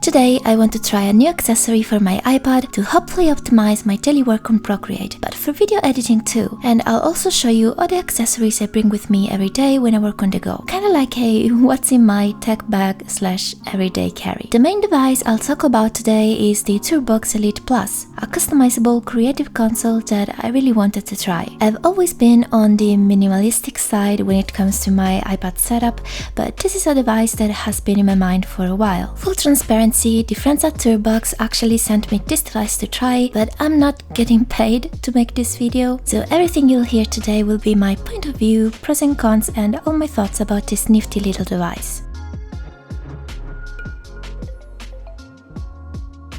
Today I want to try a new accessory for my iPad to hopefully optimize my daily work on Procreate, but for video editing too. And I'll also show you all the accessories I bring with me every day when I work on the go. Kinda like a what's in my tech bag / everyday carry. The main device I'll talk about today is the Tourbox Elite Plus, a customizable creative console that I really wanted to try. I've always been on the minimalistic side when it comes to my iPad setup, but this is a device that has been in my mind for a while. Full transparency, the friends at Tourbox actually sent me this device to try, but I'm not getting paid to make this video, so everything you'll hear today will be my point of view, pros and cons, and all my thoughts about this nifty little device.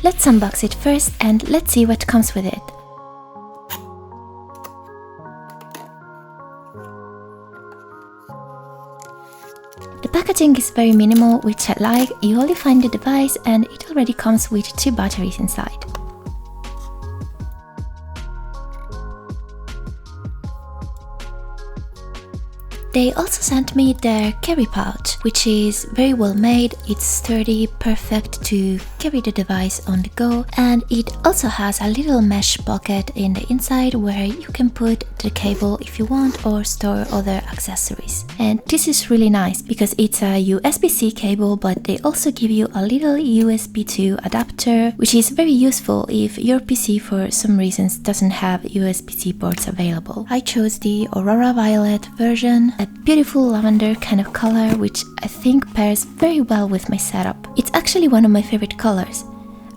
Let's unbox it first and let's see what comes with it. The packaging is very minimal, which I like. You only find the device and it already comes with 2 batteries inside. They also sent me their carry pouch, which is very well made. It's sturdy, perfect to carry the device on the go, and it also has a little mesh pocket in the inside where you can put the cable if you want or store other accessories. And this is really nice because it's a USB-C cable, but they also give you a little USB 2 adapter, which is very useful if your PC for some reasons doesn't have USB-C ports available. I chose the Aurora Violet version, a beautiful lavender kind of color, which I think pairs very well with my setup. It's actually one of my favorite colors.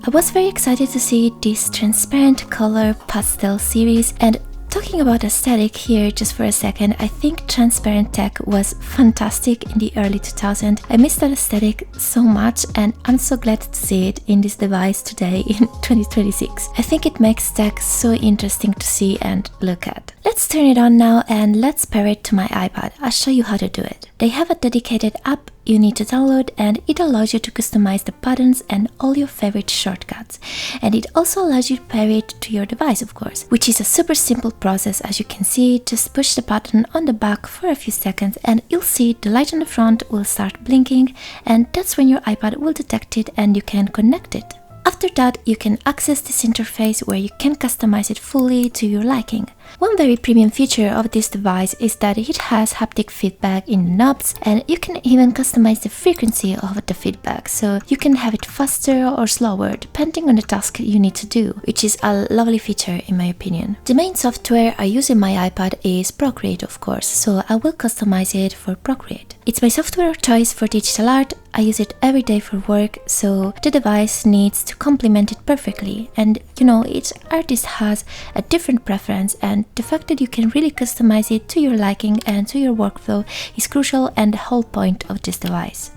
I was very excited to see this transparent color pastel series, and talking about aesthetic here just for a second, I think transparent tech was fantastic in the early 2000s. I miss that aesthetic so much and I'm so glad to see it in this device today in 2026. I think it makes tech so interesting to see and look at. Let's turn it on now and let's pair it to my iPad. I'll show you how to do it. They have a dedicated app you need to download, and it allows you to customize the buttons and all your favorite shortcuts. And it also allows you to pair it to your device, of course, which is a super simple process. As you can see, just push the button on the back for a few seconds and you'll see the light on the front will start blinking, and that's when your iPad will detect it and you can connect it. After that, you can access this interface where you can customize it fully to your liking. One very premium feature of this device is that it has haptic feedback in the knobs, and you can even customize the frequency of the feedback, so you can have it faster or slower depending on the task you need to do, which is a lovely feature in my opinion. The main software I use in my iPad is Procreate, of course, so I will customize it for Procreate. It's my software of choice for digital art. I use it every day for work, so the device needs to complement it perfectly. And you know, each artist has a different preference, and the fact that you can really customize it to your liking and to your workflow is crucial and the whole point of this device.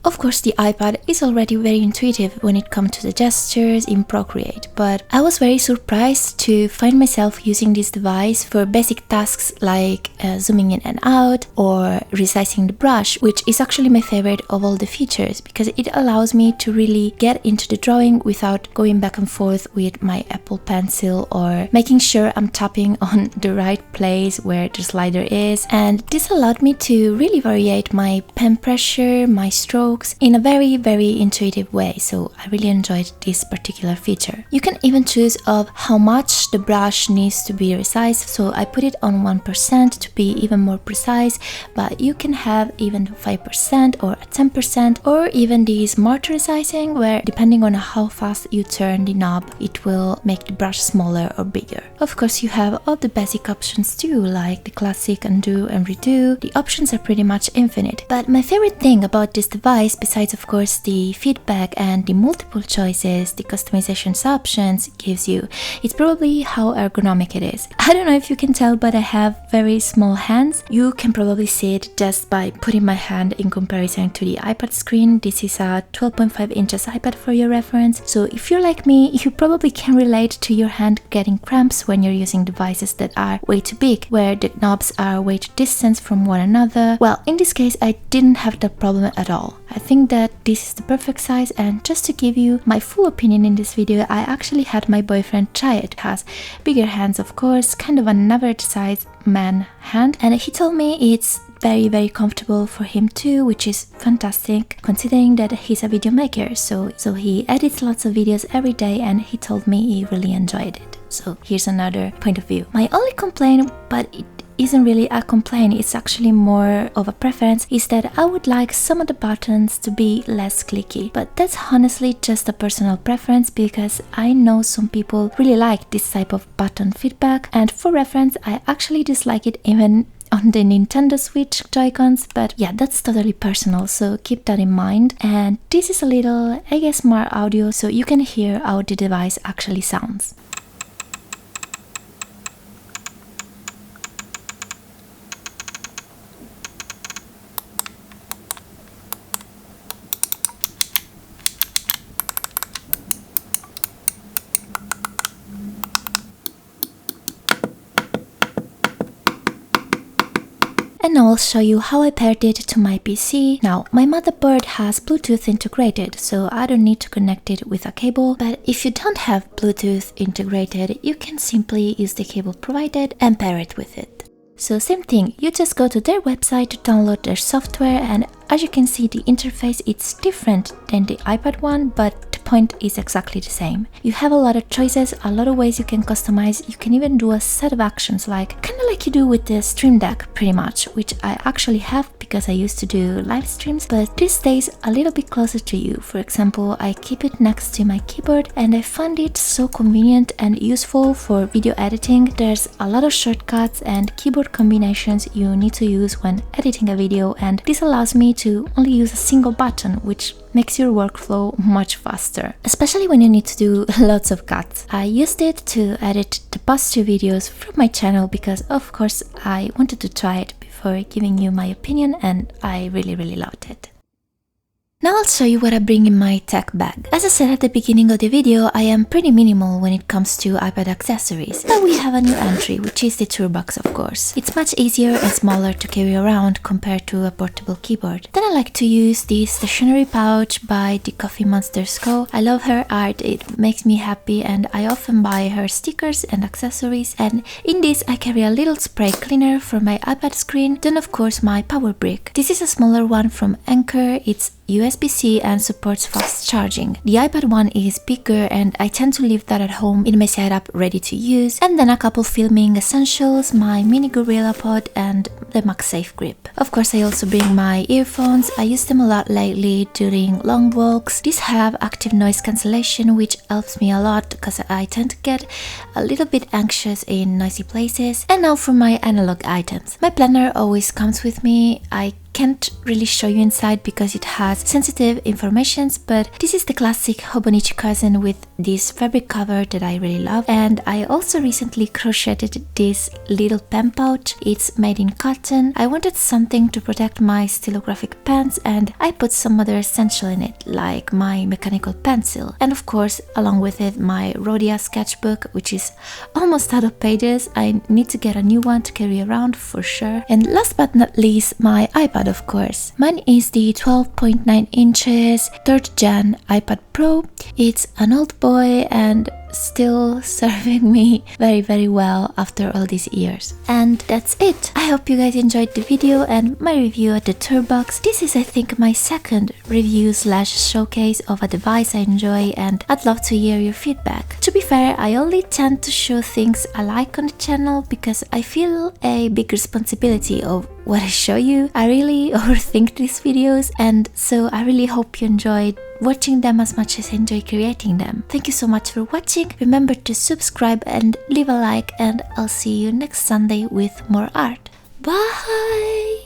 Of course, the iPad is already very intuitive when it comes to the gestures in Procreate, but I was very surprised to find myself using this device for basic tasks like zooming in and out or resizing the brush, which is actually my favorite of all the features because it allows me to really get into the drawing without going back and forth with my Apple Pencil or making sure I'm tapping on the right place where the slider is. And this allowed me to really variate my pen pressure, my stroke, in a very intuitive way, so I really enjoyed this particular feature. You can even choose of how much the brush needs to be resized, so I put it on 1% to be even more precise, but you can have even 5% or 10% or even the smart resizing, where depending on how fast you turn the knob, it will make the brush smaller or bigger. Of course, you have all the basic options too, like the classic undo and redo. The options are pretty much infinite, but my favorite thing about this device, besides of course the feedback and the multiple choices the customizations options gives you, it's probably how ergonomic it is. I don't know if you can tell, but I have very small hands. You can probably see it just by putting my hand in comparison to the iPad screen. This is a 12.5 inches iPad for your reference, so if you're like me, you probably can relate to your hand getting cramps when you're using devices that are way too big, where the knobs are way too distant from one another. Well, in this case I didn't have that problem at all. I think that this is the perfect size, and just to give you my full opinion in this video, I actually had my boyfriend try it. It has bigger hands, of course, kind of an average size man hand, and he told me it's very comfortable for him too, which is fantastic considering that he's a video maker. So he edits lots of videos every day and he told me he really enjoyed it. So here's another point of view. My only complaint, but it isn't really a complaint, it's actually more of a preference, is that I would like some of the buttons to be less clicky. But that's honestly just a personal preference because I know some people really like this type of button feedback, and for reference I actually dislike it even on the Nintendo Switch Joy-Cons, but yeah, that's totally personal, so keep that in mind. And this is a little ASMR audio, so you can hear how the device actually sounds. And now I'll show you how I paired it to my PC. Now, my motherboard has Bluetooth integrated, so I don't need to connect it with a cable. But if you don't have Bluetooth integrated, you can simply use the cable provided and pair it with it. So same thing, you just go to their website to download their software, and as you can see, the interface it's different than the iPad one, but the point is exactly the same. You have a lot of choices, a lot of ways you can customize. You can even do a set of actions, like kind of like you do with the Stream Deck pretty much, which I actually have because I used to do live streams, but this stays a little bit closer to you. For example, I keep it next to my keyboard and I find it so convenient and useful for video editing. There's a lot of shortcuts and keyboard combinations you need to use when editing a video, and this allows me to only use a single button, which makes your workflow much faster, especially when you need to do lots of cuts. I used it to edit the past 2 videos from my channel because of course I wanted to try it before giving you my opinion, and I really loved it. Now I'll show you what I bring in my tech bag. As I said at the beginning of the video, I am pretty minimal when it comes to iPad accessories, but we have a new entry, which is the Tourbox, of course. It's much easier and smaller to carry around compared to a portable keyboard. Then I like to use this stationery pouch by the Coffee Monsters Co. I love her art, it makes me happy, and I often buy her stickers and accessories, and in this I carry a little spray cleaner for my iPad screen, then of course my power brick. This is a smaller one from Anker, it's USB-C and supports fast charging. The iPad one is bigger and I tend to leave that at home in my setup ready to use. And then a couple filming essentials, my mini Gorilla Pod and the MagSafe grip. Of course I also bring my earphones. I use them a lot lately during long walks. These have active noise cancellation, which helps me a lot because I tend to get a little bit anxious in noisy places. And now for my analog items. My planner always comes with me. I can't really show you inside because it has sensitive informations, but this is the classic Hobonichi cousin with this fabric cover that I really love. And I also recently crocheted this little pen pouch. It's made in cotton. I wanted something to protect my stylographic pens, and I put some other essential in it, like my mechanical pencil, and of course along with it my Rhodia sketchbook, which is almost out of pages. I need to get a new one to carry around for sure. And last but not least, my iPad, of course. Mine is the 12.9 inches 3rd gen iPad Pro. It's an old boy and still serving me very well after all these years. And that's it. I hope you guys enjoyed the video and my review of the Tourbox. This is I think my second review / showcase of a device I enjoy, and I'd love to hear your feedback. To be fair, I only tend to show things I like on the channel because I feel a big responsibility of what I show you. I really overthink these videos, and so I really hope you enjoyed watching them as much as I enjoy creating them. Thank you so much for watching. Remember to subscribe and leave a like, and I'll see you next Sunday with more art. Bye!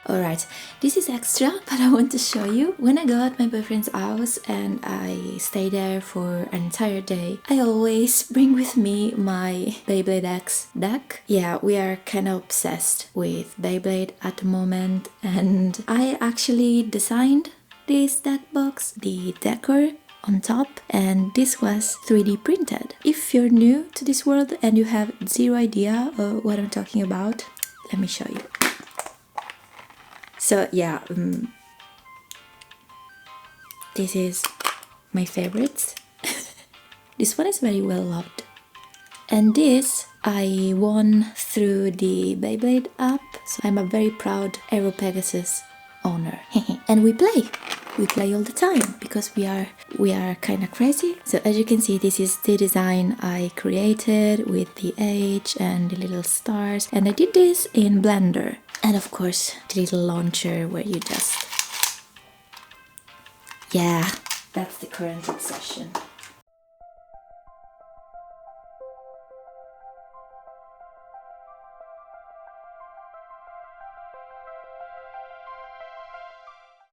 Alright, this is extra, but I want to show you. When I go at my boyfriend's house and I stay there for an entire day, I always bring with me my Beyblade X deck. Yeah, we are kind of obsessed with Beyblade at the moment, and I actually designed this deck box, the decor on top, and this was 3D printed. If you're new to this world and you have zero idea of what I'm talking about, let me show you. So yeah, this is my favorites. This one is very well loved. And this I won through the Beyblade app, so I'm a very proud Aero Pegasus owner. And we play all the time because we are kind of crazy. So as you can see, this is the design I created with the H and the little stars, and I did this in Blender. And of course the little launcher where you just, yeah, that's the current obsession.